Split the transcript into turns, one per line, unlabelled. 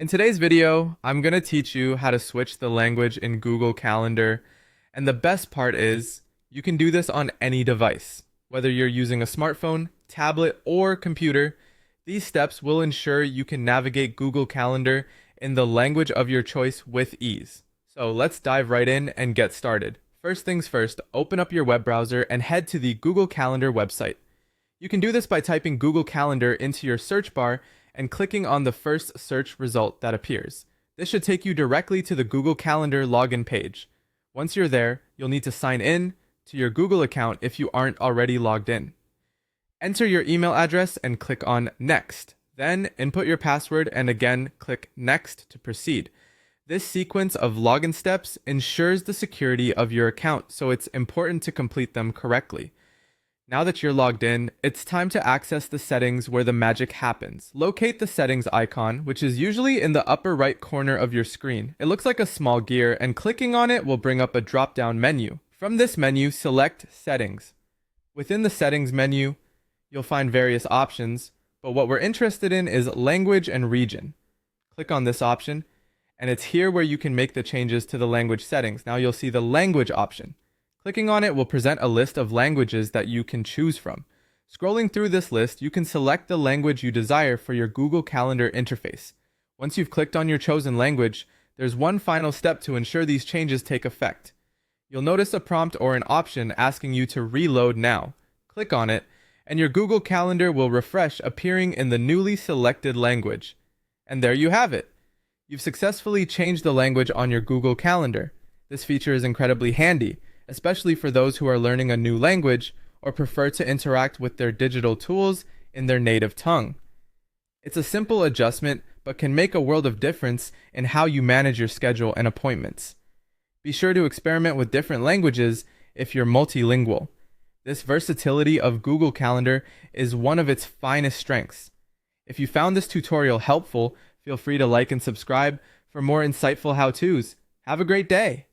In today's video, I'm going to teach you how to switch the language in Google Calendar. And the best part is, you can do this on any device. Whether you're using a smartphone, tablet, or computer, these steps will ensure you can navigate Google Calendar in the language of your choice with ease. So let's dive right in and get started. First things first, open up your web browser and head to the Google Calendar website. You can do this by typing Google Calendar into your search bar and clicking on the first search result that appears. This should take you directly to the Google Calendar login page. Once you're there, you'll need to sign in to your Google account if you aren't already logged in. Enter your email address and click on Next. Then input your password and again click Next to proceed. This sequence of login steps ensures the security of your account, so it's important to complete them correctly. Now that you're logged in, it's time to access the settings where the magic happens. Locate the settings icon, which is usually in the upper right corner of your screen. It looks like a small gear, and clicking on it will bring up a drop-down menu. From this menu, select Settings. Within the Settings menu, you'll find various options, but what we're interested in is Language and Region. Click on this option, and it's here where you can make the changes to the language settings. Now you'll see the Language option. Clicking on it will present a list of languages that you can choose from. Scrolling through this list, you can select the language you desire for your Google Calendar interface. Once you've clicked on your chosen language, there's one final step to ensure these changes take effect. You'll notice a prompt or an option asking you to reload now. Click on it, and your Google Calendar will refresh, appearing in the newly selected language. And there you have it. You've successfully changed the language on your Google Calendar. This feature is incredibly handy, especially for those who are learning a new language or prefer to interact with their digital tools in their native tongue. It's a simple adjustment, but can make a world of difference in how you manage your schedule and appointments. Be sure to experiment with different languages if you're multilingual. This versatility of Google Calendar is one of its finest strengths. If you found this tutorial helpful, feel free to like and subscribe for more insightful how-tos. Have a great day!